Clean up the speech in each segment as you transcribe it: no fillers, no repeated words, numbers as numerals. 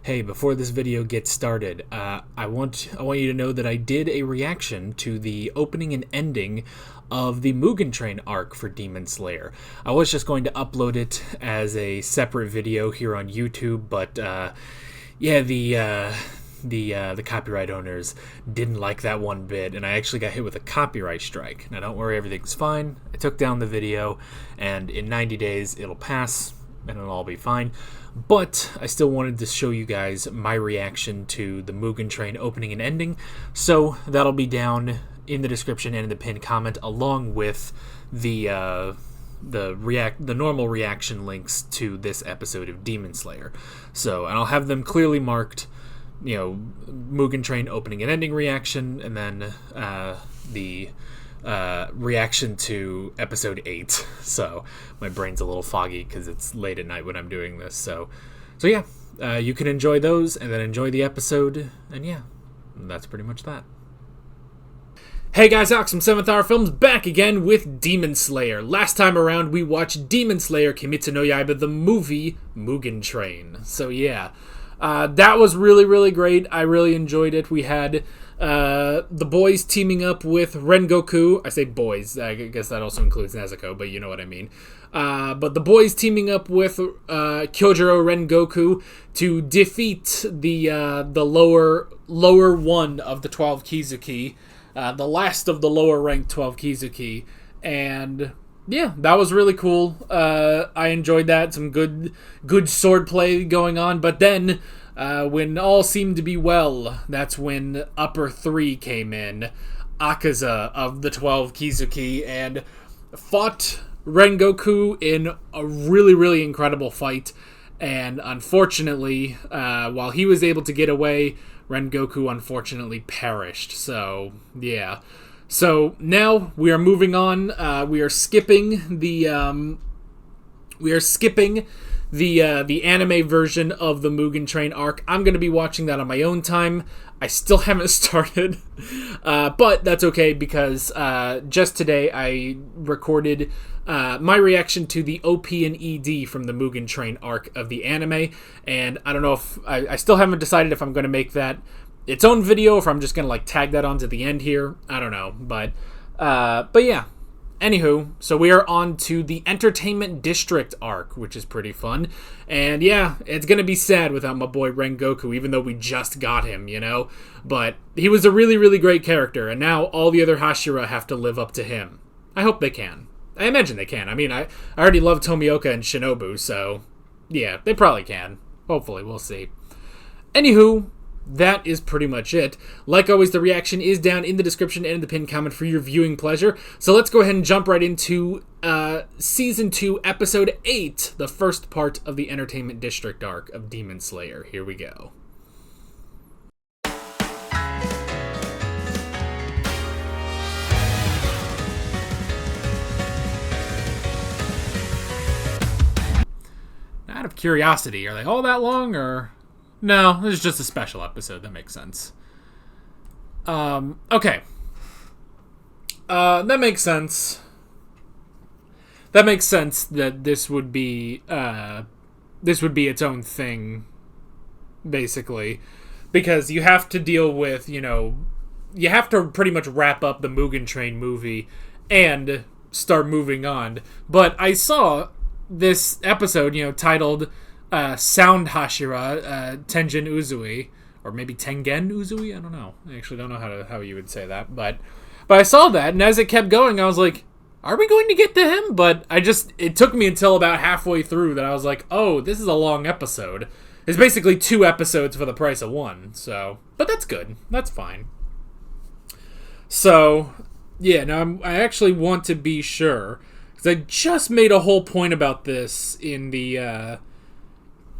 Hey, before this video gets started, I want you to know that I did a reaction to the opening and ending of the Mugen Train arc for Demon Slayer. I was just going to upload it as a separate video here on YouTube, but the copyright owners didn't like that one bit, and I actually got hit with a copyright strike. Now, don't worry, everything's fine. I took down the video, and in 90 days it'll pass, and it'll all be fine. But I still wanted to show you guys my reaction to the Mugen Train opening and ending, so that'll be down in the description and in the pinned comment, along with the normal reaction links to this episode of Demon Slayer. So, and I'll have them clearly marked, you know, Mugen Train opening and ending reaction, and then the reaction to episode 8. So my brain's a little foggy because it's late at night when I'm doing this. So yeah, you can enjoy those and then enjoy the episode, and yeah, that's pretty much that. Hey guys, Alex from 7th Hour Films back again with Demon Slayer. Last time around we watched Demon Slayer Kimetsu no Yaiba, the movie Mugen Train. So yeah, that was really great. I really enjoyed it. We had the boys teaming up with Rengoku. I say boys, I guess that also includes Nezuko, but you know what I mean. But the boys teaming up with Kyojuro Rengoku to defeat the lower one of the 12 Kizuki, the last of the lower ranked 12 Kizuki, and yeah, that was really cool. I enjoyed that. Some good swordplay going on, but then when all seemed to be well, that's when Upper 3 came in, Akaza of the 12 Kizuki, and fought Rengoku in a really incredible fight. And unfortunately, while he was able to get away, Rengoku unfortunately perished. So yeah. So now we are moving on. We are skipping the anime version of the Mugen Train arc. I'm going to be watching that on my own time. I still haven't started, but that's okay because just today I recorded my reaction to the OP and ED from the Mugen Train arc of the anime, and I don't know if I still haven't decided if I'm going to make that its own video, or if I'm just going to like tag that onto the end here. I don't know, but yeah. Anywho, so we are on to the Entertainment District arc, which is pretty fun. And yeah, it's going to be sad without my boy Rengoku, even though we just got him, you know? But he was a really great character, and now all the other Hashira have to live up to him. I hope they can. I imagine they can. I mean, I already love Tomioka and Shinobu, so yeah, they probably can. Hopefully, we'll see. Anywho, that is pretty much it. Like always, the reaction is down in the description and in the pinned comment for your viewing pleasure. So let's go ahead and jump right into Season 2, Episode 8, the first part of the Entertainment District arc of Demon Slayer. Here we go. Out of curiosity, are they all that long, or... No, this is just a special episode. That makes sense. Okay. That makes sense. That makes sense that this would be its own thing, basically. Because you have to deal with, you know... You have to pretty much wrap up the Mugen Train movie and start moving on. But I saw this episode, you know, titled... Sound Hashira Tengen Uzui, or maybe Tengen Uzui. I don't know. I actually don't know how you would say that, but I saw that, and as it kept going, I was like, "Are we going to get to him?" But it took me until about halfway through that I was like, "Oh, this is a long episode." It's basically 2 episodes for the price of 1. So, but that's good. That's fine. So, yeah. Now I actually want to be sure because I just made a whole point about this in the.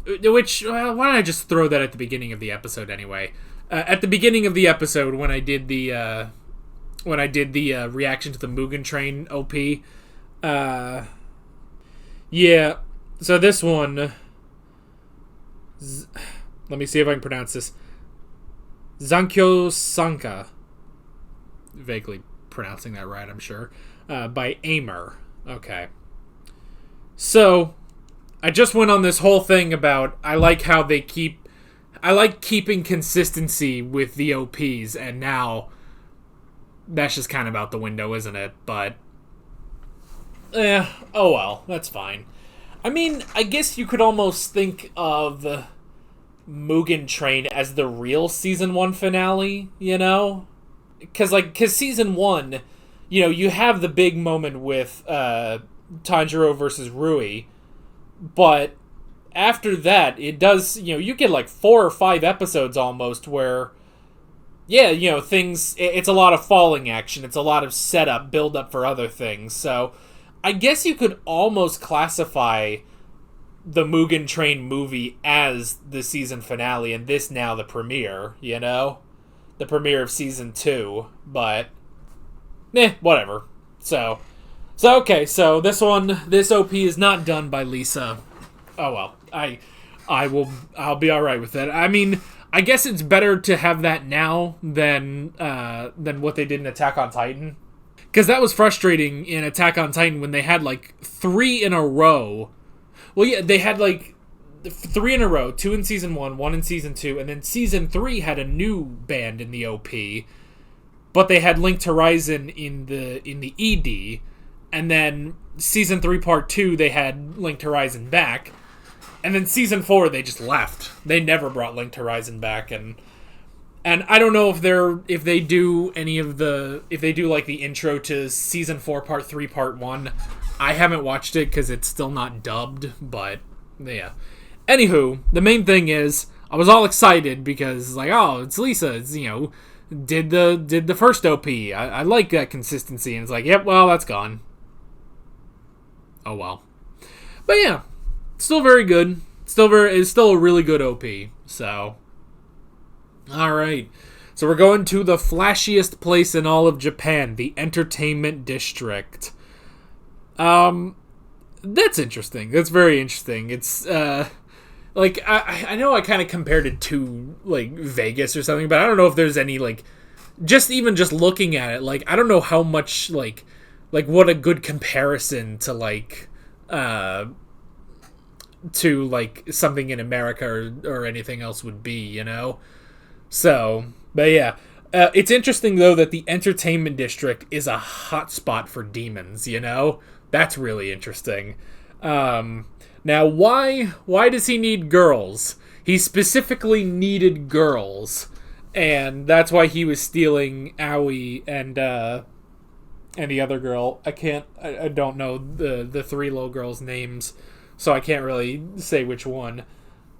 Which, why don't I just throw that at the beginning of the episode anyway? At the beginning of the episode, when I did the reaction to the Mugen Train OP, yeah. So this one, let me see if I can pronounce this. Zankyo Sanka, vaguely pronouncing that right, I'm sure. By Aimer. Okay. So I just went on this whole thing about I like how they keep I like keeping consistency with the OPs, and now that's just kind of out the window, isn't it? But, oh well, that's fine. I mean, I guess you could almost think of Mugen Train as the real Season 1 finale, you know? Because Season 1, you know, you have the big moment with Tanjiro versus Rui, but after that, it does, you know, you get like 4 or 5 episodes almost where, yeah, you know, it's a lot of falling action, it's a lot of setup, build up for other things, so I guess you could almost classify the Mugen Train movie as the season finale, and this now the premiere, you know? The premiere of Season 2, but, whatever. So okay, so this OP is not done by Lisa. Oh well, I'll be alright with it. I mean, I guess it's better to have that now than what they did in Attack on Titan. Because that was frustrating in Attack on Titan when they had, like, 3 in a row. Well, yeah, they had, like, 3 in a row. 2 in Season 1, 1 in Season 2, and then Season 3 had a new band in the OP. But they had Linked Horizon in the ED. And then Season 3 Part 2, they had Linked Horizon back. And then Season 4, they just left. They never brought Linked Horizon back, and I don't know if they do like the intro to Season 4 Part 3 Part 1. I haven't watched it because it's still not dubbed, but yeah. Anywho, the main thing is I was all excited because like, oh, it's Lisa, it's, you know, did the first OP. I like that consistency, and it's like, yep, well, that's gone. Oh well. But yeah, still very good. It's still a really good OP. So alright, so we're going to the flashiest place in all of Japan, the Entertainment District. That's interesting. That's very interesting. It's, like, I know I kind of compared it to, like, Vegas or something, but I don't know if there's any, like, just looking at it, like, I don't know how much, like, what a good comparison to, like, something in America or anything else would be, you know? So, but yeah. It's interesting, though, that the Entertainment District is a hotspot for demons, you know? That's really interesting. Now, why does he need girls? He specifically needed girls, and that's why he was stealing Aoi and the other girl. I don't know the 3 little girls' names, so I can't really say which one.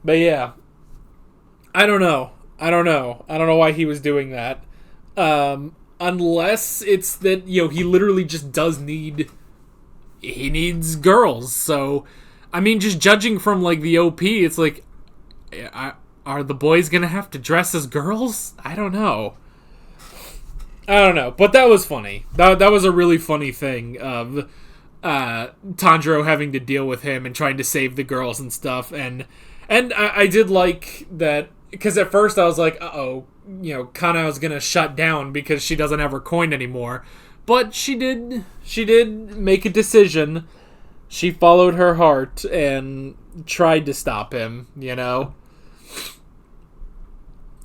But yeah, I don't know why he was doing that. Unless it's that, you know, he literally just he needs girls. So, I mean, just judging from, like, the OP, it's like, are the boys gonna have to dress as girls? I don't know. But that was funny. That was a really funny thing of Tanjiro having to deal with him and trying to save the girls and stuff. And I did like that, because at first I was like, uh-oh, you know, Kanao's gonna shut down because she doesn't have her coin anymore. But she did make a decision. She followed her heart and tried to stop him, you know?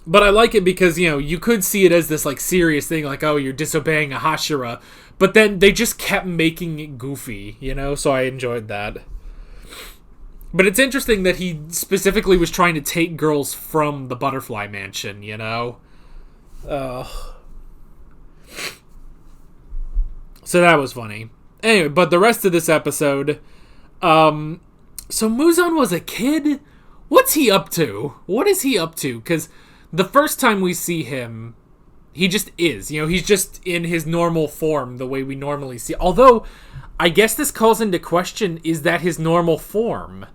But I like it because, you know, you could see it as this, like, serious thing, like, oh, you're disobeying a Hashira. But then they just kept making it goofy, you know? So I enjoyed that. But it's interesting that he specifically was trying to take girls from the Butterfly Mansion, you know? So that was funny. Anyway, but the rest of this episode, so Muzan was a kid? What's he up to? What is he up to? Because the first time we see him, he just is. You know, he's just in his normal form, the way we normally see. Although, I guess this calls into question, is that his normal form?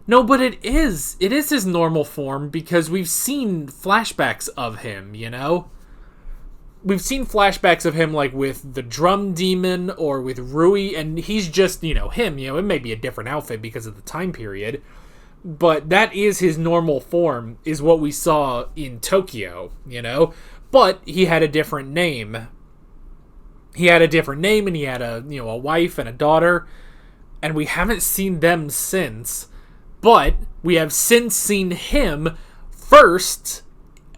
No, but it is. It is his normal form, because we've seen flashbacks of him, you know? We've seen flashbacks of him, like, with the drum demon or with Rui, and he's just, you know, him. You know, it may be a different outfit because of the time period, but that is his normal form, is what we saw in Tokyo, you know? But he had a different name. He had a different name, and he had a wife and a daughter, and we haven't seen them since. But we have since seen him first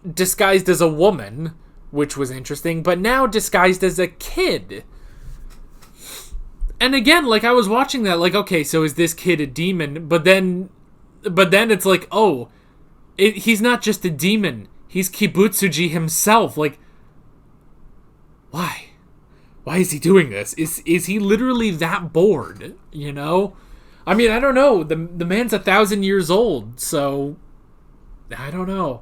disguised as a woman, which was interesting, but now disguised as a kid. And again, like, I was watching that, like, okay, so is this kid a demon? But then it's like, oh, he's not just a demon. He's Kibutsuji himself. Like, why? Why is he doing this? Is he literally that bored, you know? I mean, I don't know. The man's 1,000 years old, so I don't know.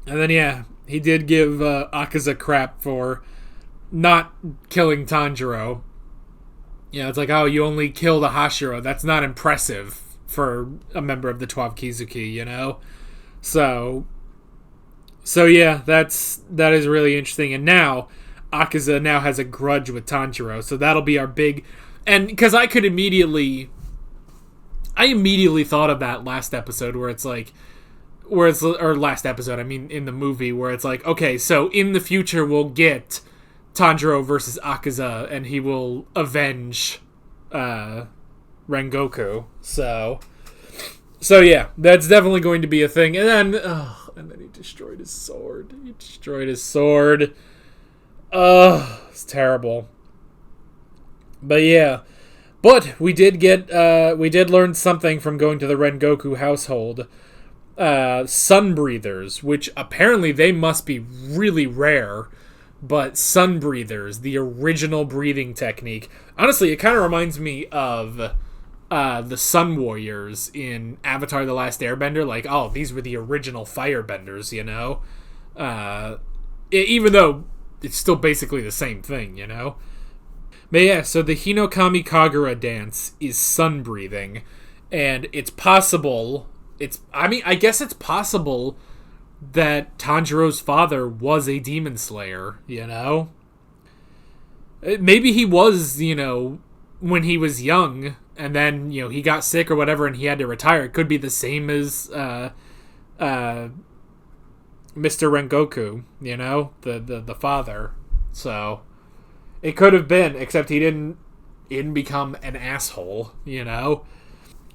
And then, yeah, he did give Akaza crap for not killing Tanjiro. You know, it's like, oh, you only killed a Hashira. That's not impressive for a member of the 12 Kizuki, you know? So yeah, that is really interesting. And now, Akaza now has a grudge with Tanjiro, so that'll be our big... And, because I immediately thought of that last episode or last episode, I mean, in the movie, where it's like, okay, so in the future we'll get Tanjiro versus Akaza, and he will avenge Rengoku. So yeah, that's definitely going to be a thing. And then he destroyed his sword. It's terrible. But yeah. But we did learn something from going to the Rengoku household. Sun breathers, which apparently they must be really rare. But sun breathers, the original breathing technique. Honestly, it kind of reminds me of the Sun Warriors in Avatar: The Last Airbender. Like, oh, these were the original firebenders, you know? Even though it's still basically the same thing, you know? But yeah, so the Hinokami Kagura dance is sun breathing. And it's possible... I guess it's possible that Tanjiro's father was a demon slayer, you know? Maybe he was, you know, when he was young, and then, you know, he got sick or whatever and he had to retire. It could be the same as Mr. Rengoku, you know? The father. So, it could have been, except he didn't become an asshole, you know?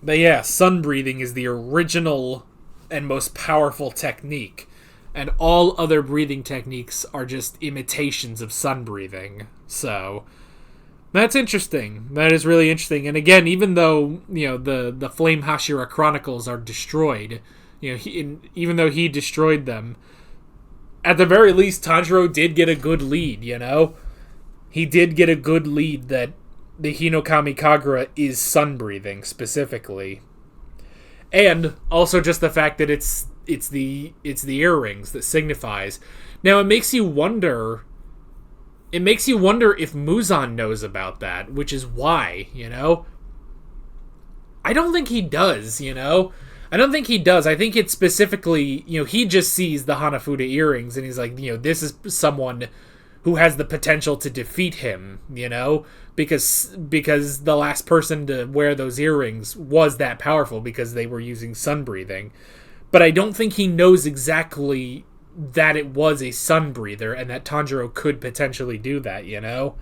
But yeah, sun breathing is the original and most powerful technique, and all other breathing techniques are just imitations of sun breathing. So that's interesting. That is really interesting. And again, even though, you know, the Flame Hashira Chronicles are destroyed, you know, even though he destroyed them, at the very least Tanjiro did get a good lead, you know? He did get a good lead that the Hinokami Kagura is sun breathing specifically. And also just the fact that it's the earrings that signifies. Now it makes you wonder if Muzan knows about that, which is why, you know? I don't think he does, you know? I don't think he does. I think it's specifically, you know, he just sees the Hanafuda earrings and he's like, you know, this is someone who has the potential to defeat him, you know? Because the last person to wear those earrings was that powerful because they were using sun breathing. But I don't think he knows exactly that it was a sun breather and that Tanjiro could potentially do that, you know?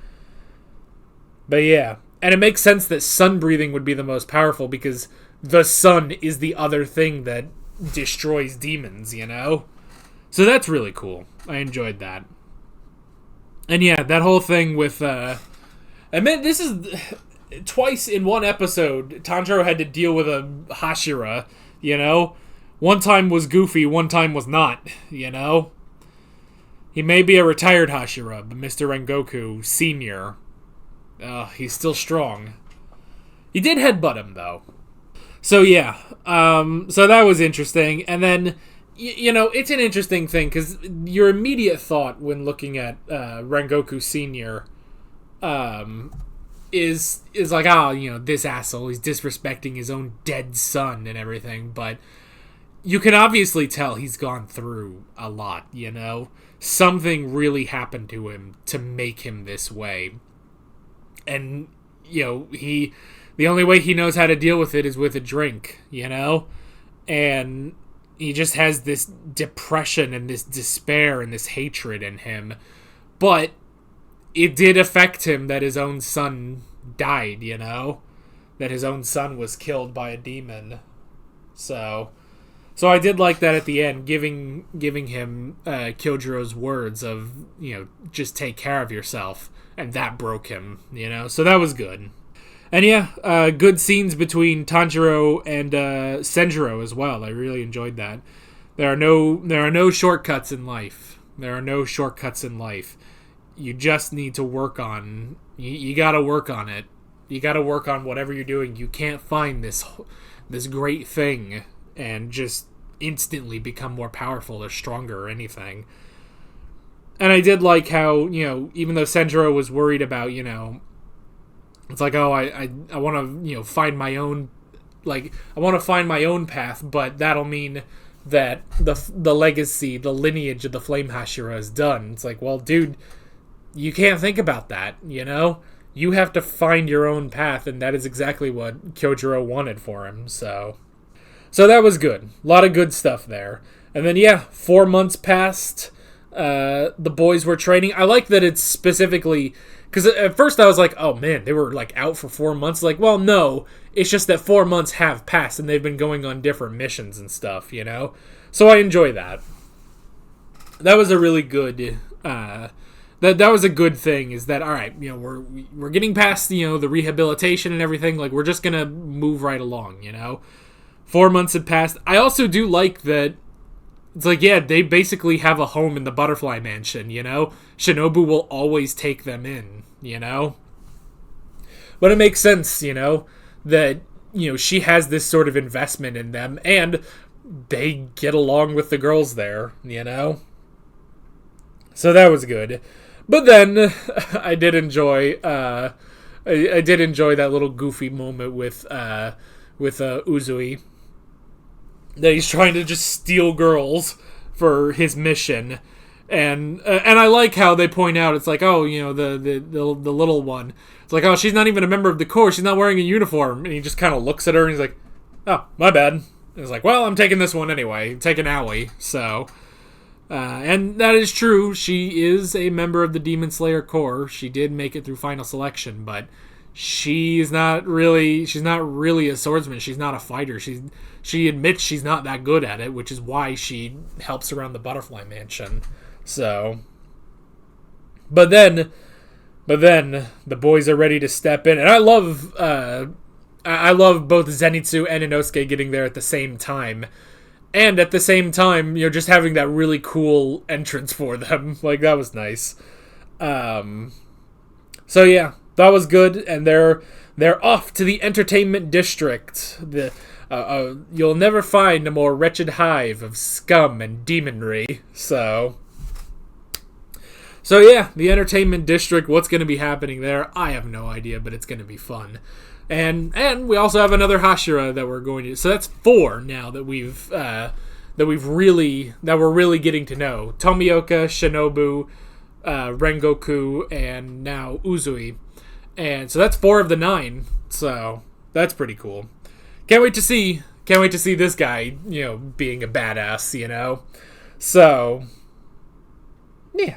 But yeah. And it makes sense that sun breathing would be the most powerful because the sun is the other thing that destroys demons, you know? So that's really cool. I enjoyed that. And yeah, that whole thing with... I mean, this is twice in one episode, Tanjiro had to deal with a Hashira, you know? One time was goofy, one time was not, you know? He may be a retired Hashira, but Mr. Rengoku, Sr., he's still strong. He did headbutt him, though. So, yeah. So that was interesting. And then, you know, it's an interesting thing, because your immediate thought when looking at Rengoku Sr., is like, oh, you know, this asshole, he's disrespecting his own dead son and everything, but you can obviously tell he's gone through a lot, you know? Something really happened to him to make him this way. And, you know, the only way he knows how to deal with it is with a drink, you know? And he just has this depression and this despair and this hatred in him. But it did affect him that his own son died, you know? That his own son was killed by a demon. So I did like that at the end, giving him Kyojiro's words of, just take care of yourself, and that broke him, So that was good. And yeah, good scenes between Tanjiro and Senjiro as well. I really enjoyed that. There are no shortcuts in life. There are no shortcuts in life. You just need to work on. You gotta work on it. You gotta work on whatever you're doing. You can't find this great thing and just instantly become more powerful or stronger or anything. And I did like how, even though Senjiro was worried about, it's like, oh, I want to, find my own, I want to find my own path, but that'll mean that the legacy, the lineage of the Flame Hashira is done. It's like, well, dude, you can't think about that, You have to find your own path, and that is exactly what Kyojiro wanted for him, so that was good. A lot of good stuff there. And then, 4 months passed. The boys were training. I like that it's specifically... Because at first I was like, oh man, they were out for 4 months. Well, no. It's just that 4 months have passed, and they've been going on different missions and stuff, So I enjoy that. That was a really good... That was a good thing, is that, all right, we're getting past, the rehabilitation and everything. We're just going to move right along, 4 months had passed. I also do like that it's they basically have a home in the Butterfly Mansion, Shinobu will always take them in, But it makes sense, that, she has this sort of investment in them, and they get along with the girls there, So that was good. But then, I did enjoy that little goofy moment with Uzui. That he's trying to just steal girls for his mission, and I like how they point out it's oh, the little one. It's oh, she's not even a member of the Corps. She's not wearing a uniform, and he just kind of looks at her and he's like, oh, my bad. And it's well, I'm taking this one anyway. I'm taking Aoi. So, and that is true. She is a member of the Demon Slayer Corps. She did make it through final selection, but she's not really a swordsman. She's not a fighter. She admits she's not that good at it, which is why she helps around the Butterfly Mansion. So, but then the boys are ready to step in, and I love both Zenitsu and Inosuke getting there at the same time, and at the same time, just having that really cool entrance for them. That was nice. So yeah, that was good, and they're off to the entertainment district. You'll never find a more wretched hive of scum and demonry. So yeah, the entertainment district. What's going to be happening there? I have no idea, but it's going to be fun. And we also have another Hashira that we're going to. So that's 4 now that we're really getting to know: Tomioka, Shinobu, Rengoku, and now Uzui. And so that's 4 of the 9. So that's pretty cool. Can't wait to see this guy, being a badass, So, yeah.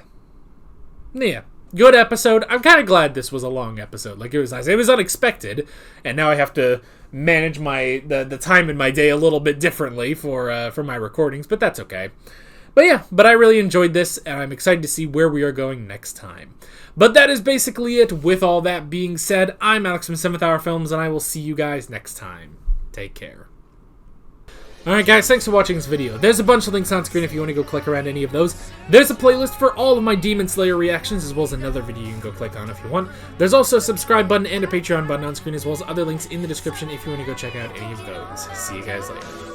Good episode. I'm kind of glad this was a long episode. It was nice. It was unexpected, and now I have to manage the time in my day a little bit differently for my recordings, but that's okay. But I really enjoyed this, and I'm excited to see where we are going next time. But that is basically it. With all that being said, I'm Alex from 7th Hour Films, and I will see you guys next time. Take care. Alright guys, thanks for watching this video. There's a bunch of links on screen if you want to go click around any of those. There's a playlist for all of my Demon Slayer reactions, as well as another video you can go click on if you want. There's also a subscribe button and a Patreon button on screen, as well as other links in the description if you want to go check out any of those. See you guys later.